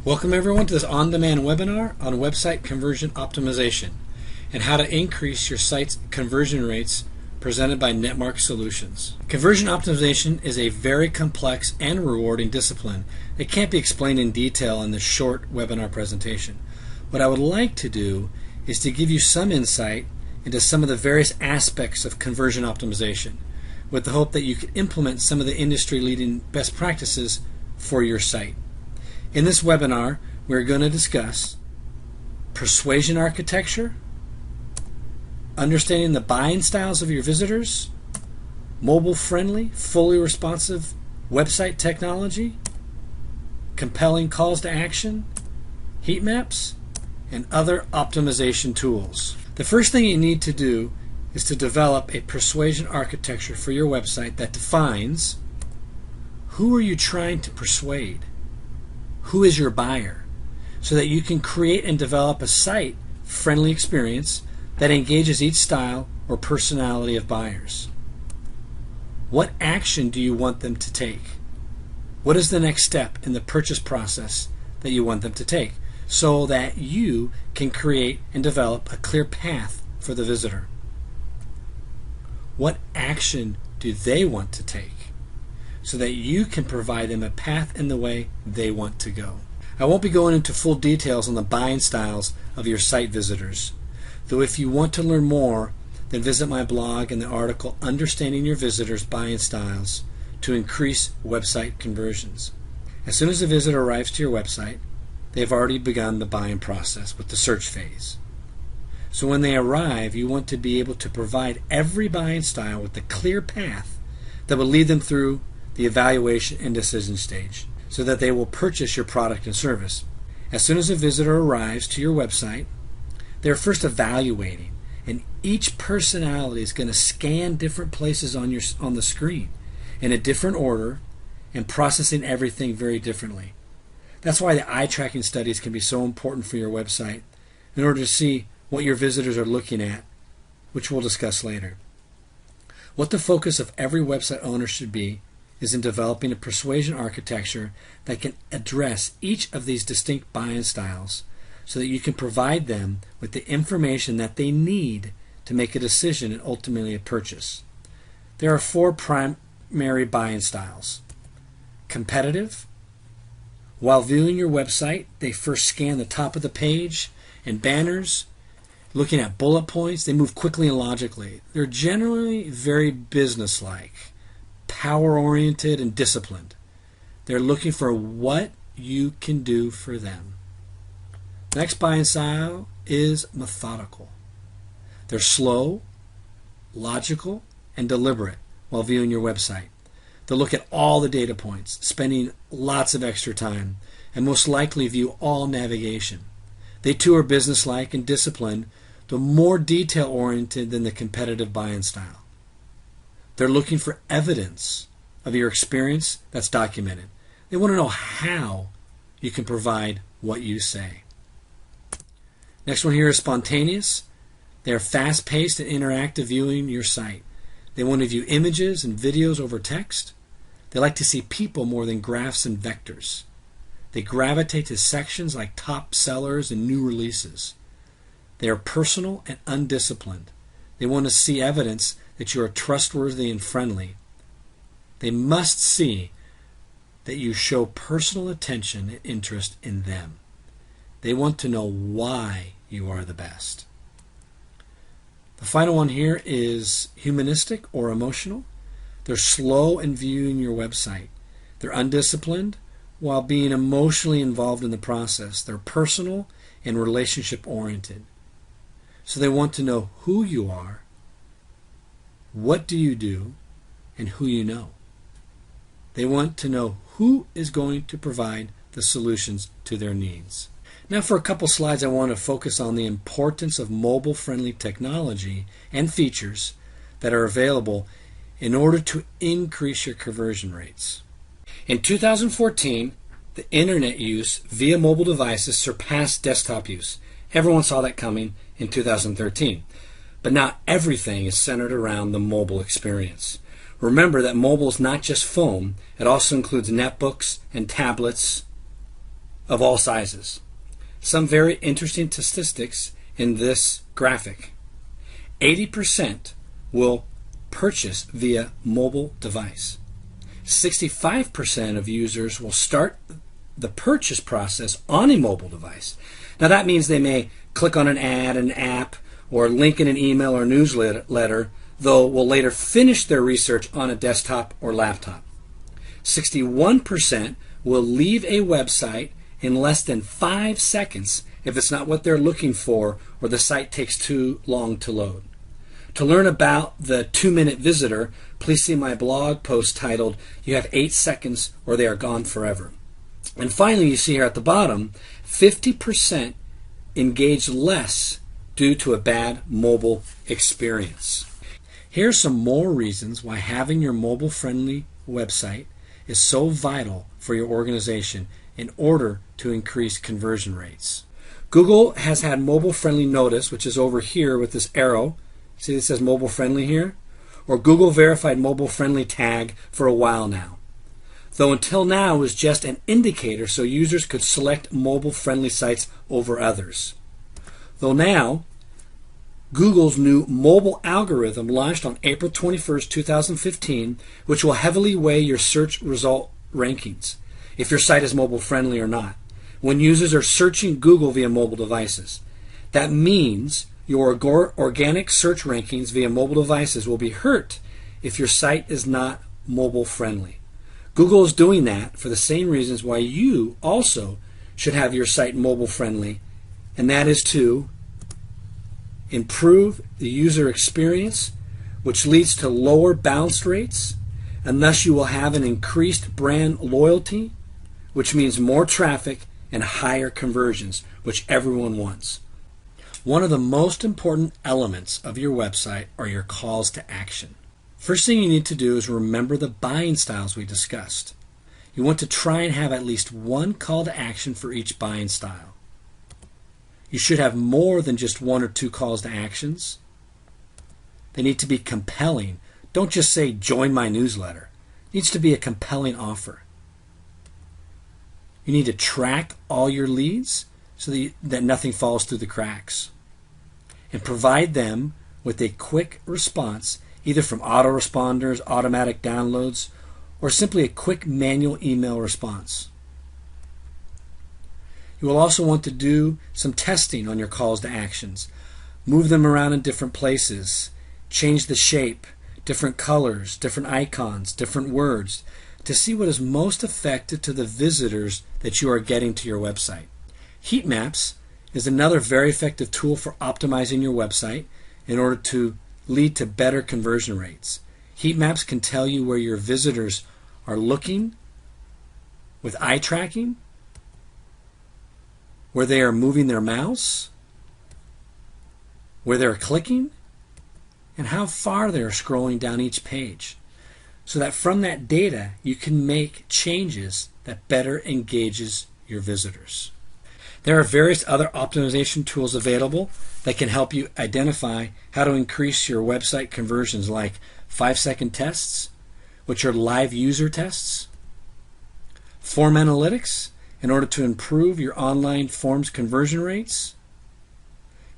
Welcome everyone to this on-demand webinar on website conversion optimization and how to increase your site's conversion rates presented by Netmark Solutions. Conversion optimization is a very complex and rewarding discipline that can't be explained in detail in this short webinar presentation. What I would like to do is to give you some insight into some of the various aspects of conversion optimization with the hope that you can implement some of the industry-leading best practices for your site. In this webinar, we're going to discuss persuasion architecture, understanding the buying styles of your visitors, mobile-friendly, fully responsive website technology, compelling calls to action, heat maps, and other optimization tools. The first thing you need to do is to develop a persuasion architecture for your website that defines who are you trying to persuade. Who is your buyer, so that you can create and develop a site-friendly experience that engages each style or personality of buyers. What action do you want them to take? What is the next step in the purchase process that you want them to take, so that you can create and develop a clear path for the visitor? What action do they want to take, so that you can provide them a path in the way they want to go? I won't be going into full details on the buying styles of your site visitors, though if you want to learn more, then visit my blog and the article Understanding Your Visitors' Buying Styles to Increase Website Conversions. As soon as a visitor arrives to your website, they've already begun the buying process with the search phase. So when they arrive, you want to be able to provide every buying style with a clear path that will lead them through the evaluation and decision stage, so that they will purchase your product and service. As soon as a visitor arrives to your website, they're first evaluating, and each personality is going to scan different places on the screen in a different order and processing everything very differently. That's why the eye tracking studies can be so important for your website in order to see what your visitors are looking at, which we'll discuss later. What the focus of every website owner should be is in developing a persuasion architecture that can address each of these distinct buying styles so that you can provide them with the information that they need to make a decision and ultimately a purchase. There are four primary buying styles. Competitive. While viewing your website, they first scan the top of the page and banners, looking at bullet points. They move quickly and logically. They're generally very businesslike, power-oriented, and disciplined. They're looking for what you can do for them. Next buying style is methodical. They're slow, logical, and deliberate while viewing your website. They'll look at all the data points, spending lots of extra time, and most likely view all navigation. They too are businesslike and disciplined, though more detail-oriented than the competitive buying style. They're looking for evidence of your experience that's documented. They want to know how you can provide what you say. Next one here is spontaneous. They are fast-paced and interactive viewing your site. They want to view images and videos over text. They like to see people more than graphs and vectors. They gravitate to sections like top sellers and new releases. They are personal and undisciplined. They want to see evidence that you are trustworthy and friendly. They must see that you show personal attention and interest in them. They want to know why you are the best. The final one here is humanistic or emotional. They're slow in viewing your website. They're undisciplined while being emotionally involved in the process. They're personal and relationship oriented. So they want to know who you are, what do you do, and who you know. They want to know who is going to provide the solutions to their needs. Now for a couple slides, I want to focus on the importance of mobile-friendly technology and features that are available in order to increase your conversion rates. In 2014, the internet use via mobile devices surpassed desktop use. Everyone saw that coming in 2013. But now everything is centered around the mobile experience. Remember that mobile is not just phone, it also includes netbooks and tablets of all sizes. Some very interesting statistics in this graphic. 80% will purchase via mobile device. 65% of users will start the purchase process on a mobile device. Now that means they may click on an ad, an app, or link in an email or newsletter, though will later finish their research on a desktop or laptop. 61% will leave a website in less than 5 seconds if it's not what they're looking for or the site takes too long to load. To learn about the 2-minute visitor, please see my blog post titled, "You have 8 seconds or they are gone forever." And finally, you see here at the bottom, 50% engage less due to a bad mobile experience. Here are some more reasons why having your mobile-friendly website is so vital for your organization in order to increase conversion rates. Google has had mobile-friendly notice, which is over here with this arrow. See, this says mobile-friendly here? Or Google verified mobile-friendly tag for a while now. Though until now it was just an indicator so users could select mobile-friendly sites over others. Though now, Google's new mobile algorithm launched on April 21st, 2015, which will heavily weigh your search result rankings, if your site is mobile-friendly or not, when users are searching Google via mobile devices. That means your organic search rankings via mobile devices will be hurt if your site is not mobile-friendly. Google is doing that for the same reasons why you also should have your site mobile-friendly, and that is to improve the user experience, which leads to lower bounce rates, and thus you will have an increased brand loyalty, which means more traffic and higher conversions, which everyone wants. One of the most important elements of your website are your calls to action. First thing you need to do is remember the buying styles we discussed. You want to try and have at least one call to action for each buying style. You should have more than just 1 or 2 calls to actions. They need to be compelling. Don't just say, "Join my newsletter." It needs to be a compelling offer. You need to track all your leads so that nothing falls through the cracks. And provide them with a quick response, either from autoresponders, automatic downloads, or simply a quick manual email response. You will also want to do some testing on your calls to actions. Move them around in different places. Change the shape, different colors, different icons, different words, to see what is most effective to the visitors that you are getting to your website. Heat maps is another very effective tool for optimizing your website in order to lead to better conversion rates. Heat maps can tell you where your visitors are looking with eye tracking, where they are moving their mouse, where they're clicking, and how far they're scrolling down each page. So that from that data, you can make changes that better engages your visitors. There are various other optimization tools available that can help you identify how to increase your website conversions, like 5-second tests, which are live user tests, form analytics in order to improve your online forms conversion rates,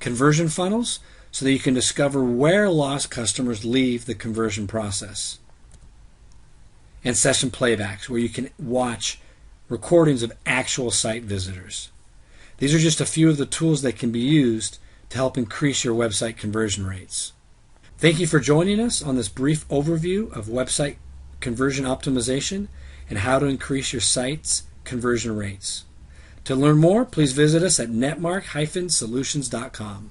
conversion funnels so that you can discover where lost customers leave the conversion process, and session playbacks where you can watch recordings of actual site visitors. These are just a few of the tools that can be used to help increase your website conversion rates. Thank you for joining us on this brief overview of website conversion optimization and how to increase your site's conversion rates. To learn more, please visit us at netmark-solutions.com.